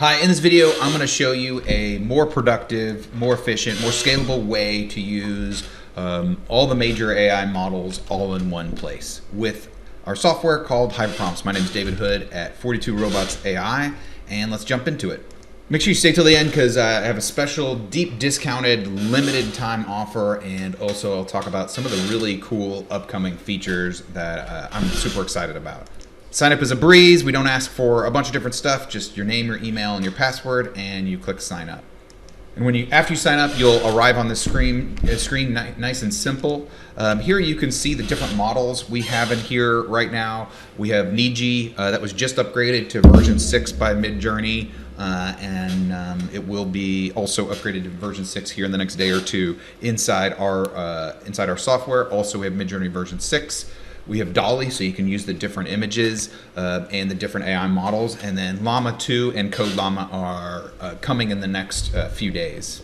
Hi, in this video, I'm going to show you a more productive, more efficient, more scalable way to use all the major AI models all in one place with our software called Hyperprompts. My name is David Hood at 42 Robots AI, and let's jump into it. Make sure you stay till the end because I have a special, deep discounted, limited time offer, and also I'll talk about some of the really cool upcoming features that I'm super excited about. Sign up is a breeze. We don't ask for a bunch of different stuff, just your name, your email, and your password, and you click sign up. And after you sign up, you'll arrive on this screen nice and simple. Here you can see the different models we have in here right now. We have Niji that was just upgraded to version 6 by Midjourney, and it will be also upgraded to version 6 here in the next day or two inside our software. Also, we have Midjourney version 6. We have Dolly, so you can use the different images and the different AI models. And then Llama 2 and Code Llama are coming in the next few days.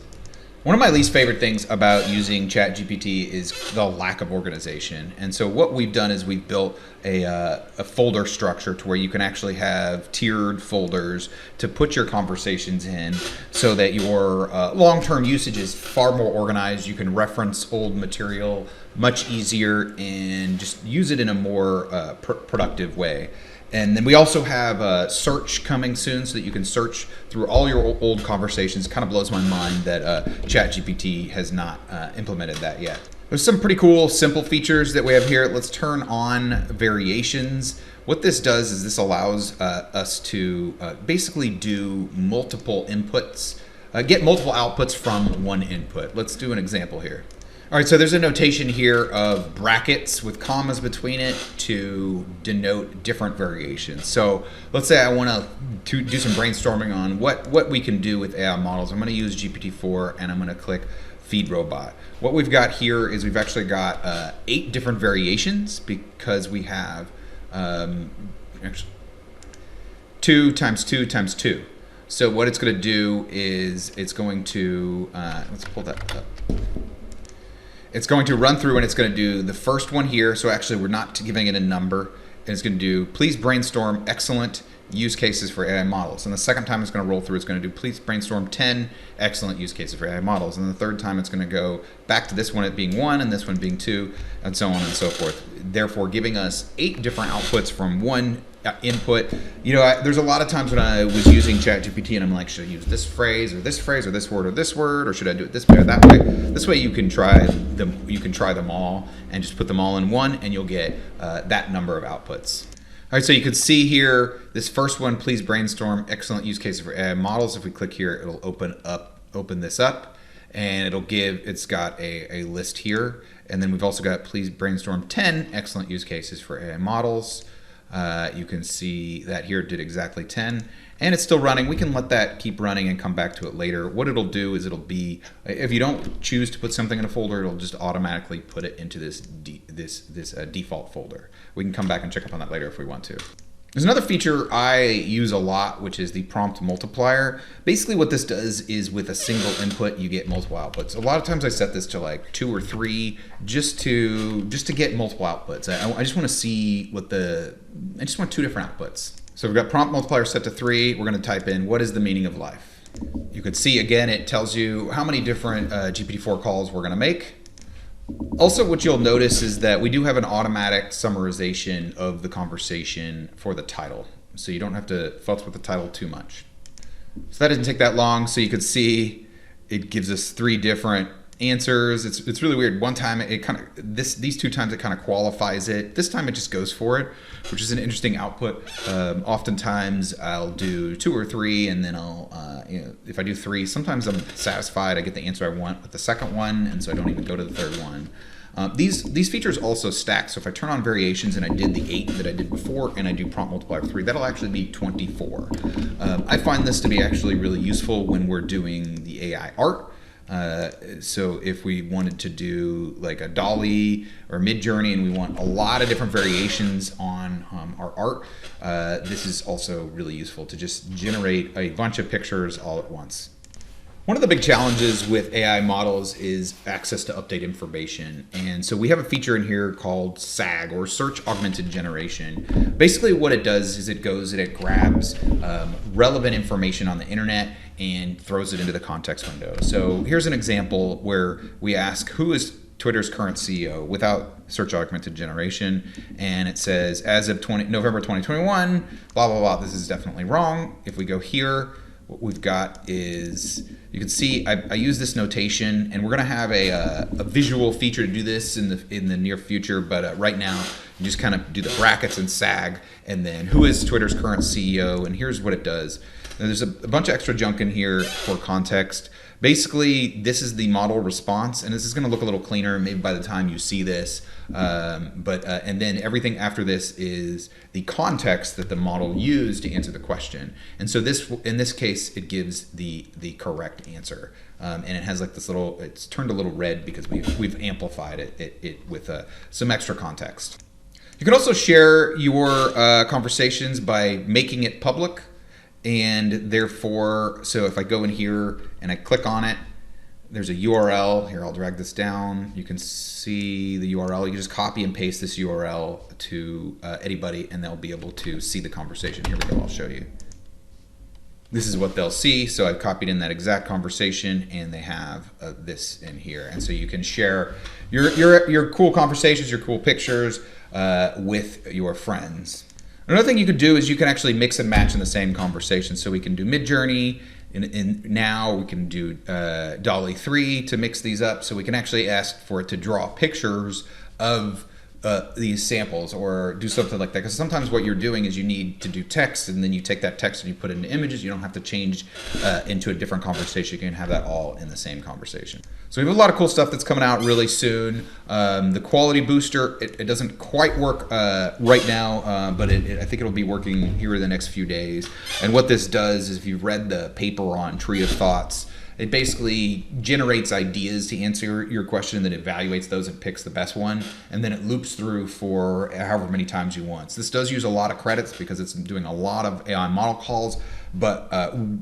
One of my least favorite things about using ChatGPT is the lack of organization. And so what we've done is we've built a folder structure to where you can actually have tiered folders to put your conversations in so that your long-term usage is far more organized. You can reference old material much easier and just use it in a more productive way. And then we also have search coming soon so that you can search through all your old conversations. It kind of blows my mind that ChatGPT has not implemented that yet. There's some pretty cool, simple features that we have here. Let's turn on variations. What this does is this allows us to basically do multiple inputs, get multiple outputs from one input. Let's do an example here. All right, so there's a notation here of brackets with commas between it to denote different variations. So let's say I want to do some brainstorming on what we can do with AI models. I'm going to use GPT-4 and I'm going to click Feed Robot. What we've got here is we've actually got 8 different variations because we have actually 2 times 2 times 2. So what it's going to do is it's going to, let's pull that up. It's going to run through and it's going to do the first one here. So actually we're not giving it a number. And it's going to do, please brainstorm excellent use cases for AI models. And the second time it's going to roll through, it's going to do, please brainstorm 10 excellent use cases for AI models. And the third time it's going to go back to this one at being 1 and this one being 2 and so on and so forth. Therefore giving us 8 different outputs from one input. You know, there's a lot of times when I was using ChatGPT and I'm like, should I use this phrase or this word or this word, or should I do it this way or that way? This way you can try them all and just put them all in one and you'll get that number of outputs. All right, so you can see here, this first one, please brainstorm excellent use cases for AI models. If we click here, it'll open this up and it's got a list here. And then we've also got please brainstorm 10 excellent use cases for AI models. You can see that here it did exactly 10 and it's still running. We can let that keep running and come back to it later. What it'll do is it'll be, if you don't choose to put something in a folder, it'll just automatically put it into this default folder. We can come back and check up on that later if we want to. There's another feature I use a lot, which is the prompt multiplier. Basically what this does is with a single input, you get multiple outputs. A lot of times I set this to like 2 or 3 just to get multiple outputs. I just want to see I just want 2 different outputs. So we've got prompt multiplier set to 3. We're going to type in, what is the meaning of life? You can see again, it tells you how many different GPT-4 calls we're going to make. Also, what you'll notice is that we do have an automatic summarization of the conversation for the title. So you don't have to futz with the title too much. So that didn't take that long. So you could see it gives us 3 different answers. It's really weird. One time it these 2 times it kind of qualifies it. This time it just goes for it, which is an interesting output. Oftentimes I'll do 2 or 3 and then I'll, if I do 3, sometimes I'm satisfied. I get the answer I want with the second one, and so I don't even go to the third one. These features also stack. So if I turn on variations and I did the 8 that I did before and I do prompt multiplier 3, that'll actually be 24. I find this to be actually really useful when we're doing the AI art. So if we wanted to do like a Dolly or Midjourney and we want a lot of different variations on our art, this is also really useful to just generate a bunch of pictures all at once. One of the big challenges with AI models is access to update information. And so we have a feature in here called SAG, or Search Augmented Generation. Basically what it does is it goes and it grabs relevant information on the internet and throws it into the context window. So here's an example where we ask, who is Twitter's current CEO, without Search Augmented Generation, and it says as of November 2021, blah, blah, blah. This is definitely wrong. If we go here, what we've got is, you can see I use this notation, and we're going to have a visual feature to do this in the near future, but right now you just kind of do the brackets and SAG, and then who is Twitter's current CEO, and here's what it does. Now, there's a bunch of extra junk in here for context. Basically, this is the model response, and this is going to look a little cleaner maybe by the time you see this. And then everything after this is the context that the model used to answer the question. And so this, in this case, it gives the correct answer. And it has like this little, it's turned a little red because we've amplified it with some extra context. You can also share your conversations by making it public. And therefore, so if I go in here and I click on it, there's a URL. Here, I'll drag this down. You can see the URL. You can just copy and paste this URL to anybody, and they'll be able to see the conversation. Here we go, I'll show you. This is what they'll see. So I've copied in that exact conversation, and they have this in here. And so you can share your cool conversations, your cool pictures with your friends. Another thing you could do is you can actually mix and match in the same conversation. So we can do Midjourney, and now we can do DALL-E 3 to mix these up. So we can actually ask for it to draw pictures of these samples, or do something like that. Because sometimes what you're doing is you need to do text, and then you take that text and you put it into images. You don't have to change into a different conversation. You can have that all in the same conversation. So we have a lot of cool stuff that's coming out really soon. The quality booster, it doesn't quite work right now, but I think it'll be working here in the next few days. And what this does is, if you've read the paper on Tree of Thoughts, it basically generates ideas to answer your question, then evaluates those and picks the best one, and then it loops through for however many times you want. So this does use a lot of credits because it's doing a lot of AI model calls, but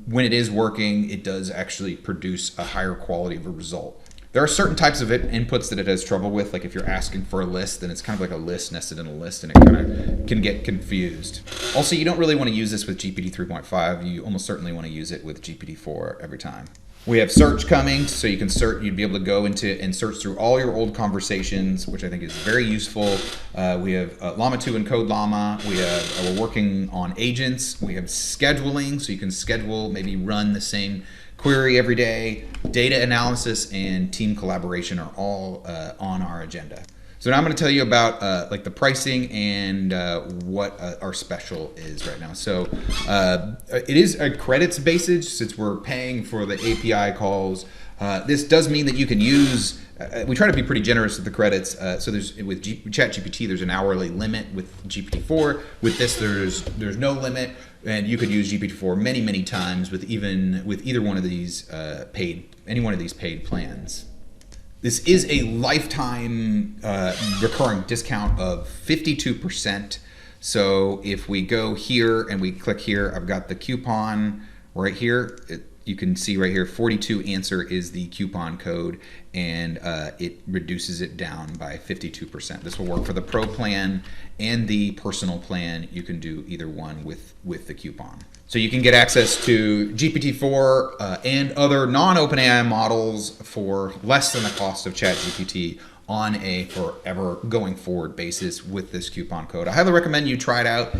when it is working, it does actually produce a higher quality of a result. There are certain types of inputs that it has trouble with, like if you're asking for a list, then it's kind of like a list nested in a list, and it kind of can get confused. Also, you don't really want to use this with GPT 3.5. You almost certainly want to use it with GPT 4 every time. We have search coming, so you can search. You'd be able to go into and search through all your old conversations, which I think is very useful. We have Llama 2 and Code Llama. We're working on agents. We have scheduling, so you can schedule, maybe run the same query every day. Data analysis and team collaboration are all on our agenda. So now I'm going to tell you about like the pricing and what our special is right now. So it is a credits basis since we're paying for the API calls. This does mean that you can use, we try to be pretty generous with the credits. So there's with ChatGPT, there's an hourly limit. With GPT-4, with this there's no limit, and you could use GPT-4 many times with either one of these any one of these paid plans. This is a lifetime recurring discount of 52%. So if we go here and we click here, I've got the coupon right here. You can see right here, 42 answer is the coupon code, and it reduces it down by 52%. This will work for the Pro plan and the personal plan. You can do either one with the coupon. So you can get access to GPT-4 and other non-OpenAI models for less than the cost of ChatGPT on a forever going forward basis with this coupon code. I highly recommend you try it out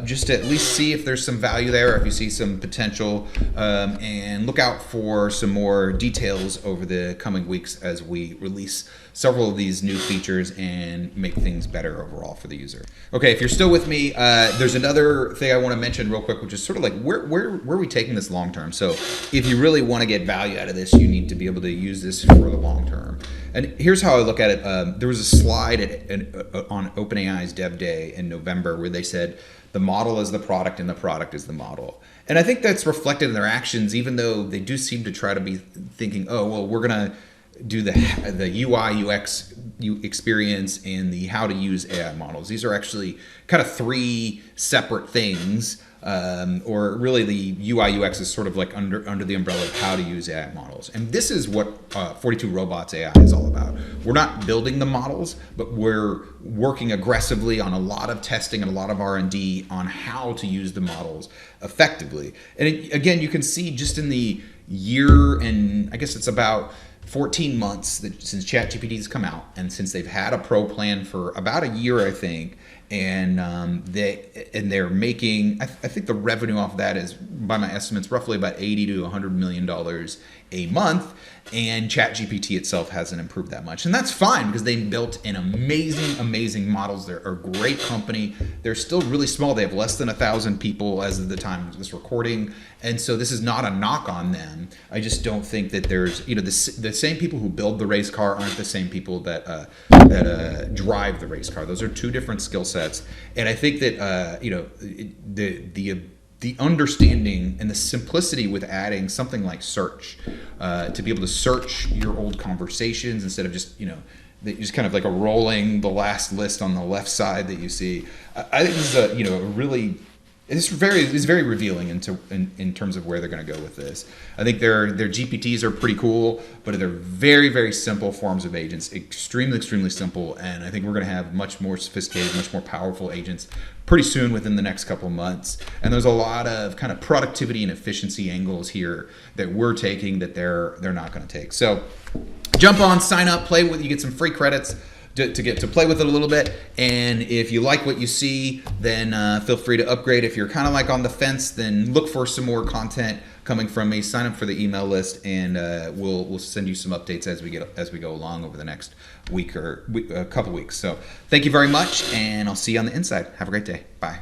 just to at least see if there's some value there, if you see some potential, and look out for some more details over the coming weeks as we release several of these new features and make things better overall for the user. Okay, if you're still with me, there's another thing I want to mention real quick, which is sort of like where are we taking this long term? So if you really want to get value out of this, you need to be able to use this for the long term. And here's how I look at it. There was a slide on OpenAI's Dev Day in November where they said the model is the product and the product is the model. And I think that's reflected in their actions, even though they do seem to try to be thinking, oh, well, we're going to do the UI, UX experience and the how to use AI models. These are actually kind of three separate things. or really the UI UX is sort of like under the umbrella of how to use AI models. And this is what 42 Robots AI is all about. We're not building the models, but we're working aggressively on a lot of testing and a lot of R&D on how to use the models effectively. And again, you can see just in the year, and I guess it's about 14 months since ChatGPT has come out, and since they've had a pro plan for about a year, I think, and they're making, I think the revenue off of that is, by my estimates, roughly about $80 to $100 million a month. And ChatGPT itself hasn't improved that much, and that's fine because they built an amazing models. They're a great company. They're still really small. They have less than 1,000 people as of the time of this recording, and so this is not a knock on them. I just don't think that there's, the same people who build the race car aren't the same people that drive the race car. Those are two different skill sets, and I think that the understanding and the simplicity with adding something like search, to be able to search your old conversations instead of just, just kind of like a rolling the last list on the left side that you see. I think this is it's very revealing in terms of where they're going to go with this. I think their GPTs are pretty cool, but they're very simple forms of agents, extremely simple. And I think we're going to have much more sophisticated, much more powerful agents pretty soon within the next couple of months. And there's a lot of kind of productivity and efficiency angles here that we're taking that they're not going to take. So jump on, sign up, play with. You get some free credits to get to play with it a little bit. And if you like what you see, then feel free to upgrade. If you're kind of like on the fence, then look for some more content coming from me. Sign up for the email list, and we'll send you some updates as we go along over the next week or a couple weeks. So thank you very much, and I'll see you on the inside. Have a great day. Bye.